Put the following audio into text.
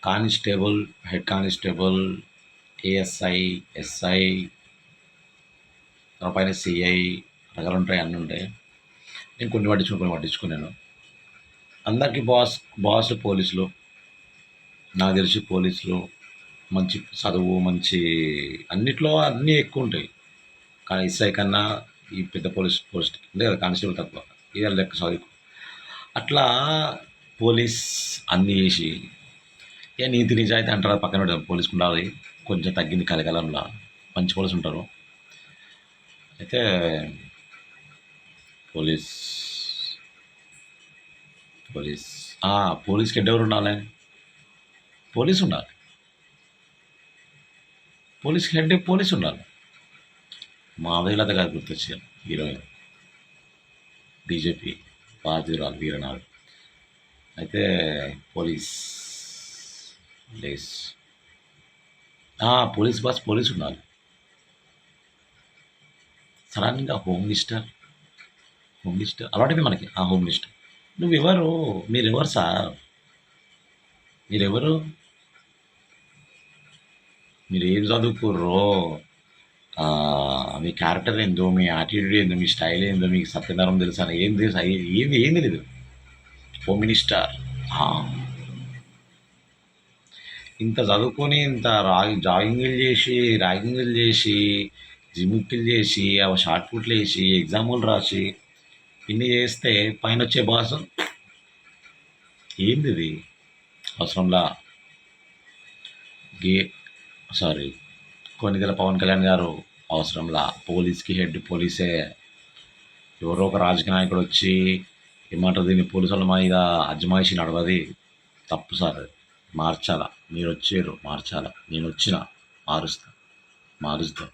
Constable, head constable, ASI, SI, తర్వాత పైన CI రకాలుంటాయి, అన్నీ ఉంటాయి. నేను కొన్ని పట్టించుకున్నాను. అందరికీ బాస్ పోలీసులు. నాకు తెలిసి పోలీసులు మంచి చదువు, మంచి అన్నిట్లో అన్నీ ఎక్కువ ఉంటాయి. కానీ ఎస్ఐ కన్నా ఈ పెద్ద పోస్ట్ ఉంది కదా, కానిస్టేబుల్ తక్కువ, ఇవాళ లెక్క చదువు. అట్లా పోలీస్ అన్నీ చేసి నీతి నిజాయితీ అంటారు, పక్కన పెడదాం. పోలీసుకు ఉండాలి, కొంచెం తగ్గింది కలికాలంలో. మంచి పోలీసు ఉంటారు. అయితే పోలీస్ పోలీస్ పోలీస్కి హెడ్ ఎవరు ఉండాలి? పోలీసు ఉండాలి. పోలీస్కి హెడ్ పోలీసు ఉండాలి. మాధవీలత గారు గుర్తొచ్చారు, హీరోయిన్, బీజేపీ బాధ్యురాలు, వీరనాడు. అయితే పోలీస్ పోలీస్ బాస్ పోలీసు ఉండాలి. సడన్గా హోమ్ మినిస్టర్ అలాంటివి మనకి. హోమ్ మినిస్టర్ నువ్వెవరు? మీరెవరు సార్? మీరెవరు? మీరు ఏం చదువుకుర్రో, మీ క్యారెక్టర్ ఏందో, మీ యాటిట్యూడ్ ఏందో, మీ స్టైల్ ఏందో, మీకు సత్యనారాయణ తెలుసా? ఏం తెలుసా? ఏం తెలీదు. హోమ్ మినిస్టర్ ఇంత చదువుకొని, ఇంత జాగింగ్లు చేసి, ర్యాగింగ్లు చేసి, జిమ్ముక్కిలు చేసి, షార్ట్ పుట్లు వేసి, ఎగ్జాములు రాసి, ఇన్ని చేస్తే పైన వచ్చే బాస్ ఏంది ఇది? అవసరంలా. కొన్నిదల పవన్ కళ్యాణ్ గారు అవసరంలా. పోలీస్కి హెడ్ పోలీసే. ఎవరో ఒక రాజకీయ నాయకుడు వచ్చి ఏమంటారు, దీన్ని పోలీసుల మీద అజమాయిషి నడవది, తప్పు సార్. మార్చాలా. మీరు వచ్చారు, మార్చాలా. నేను వచ్చిన మారుస్తా.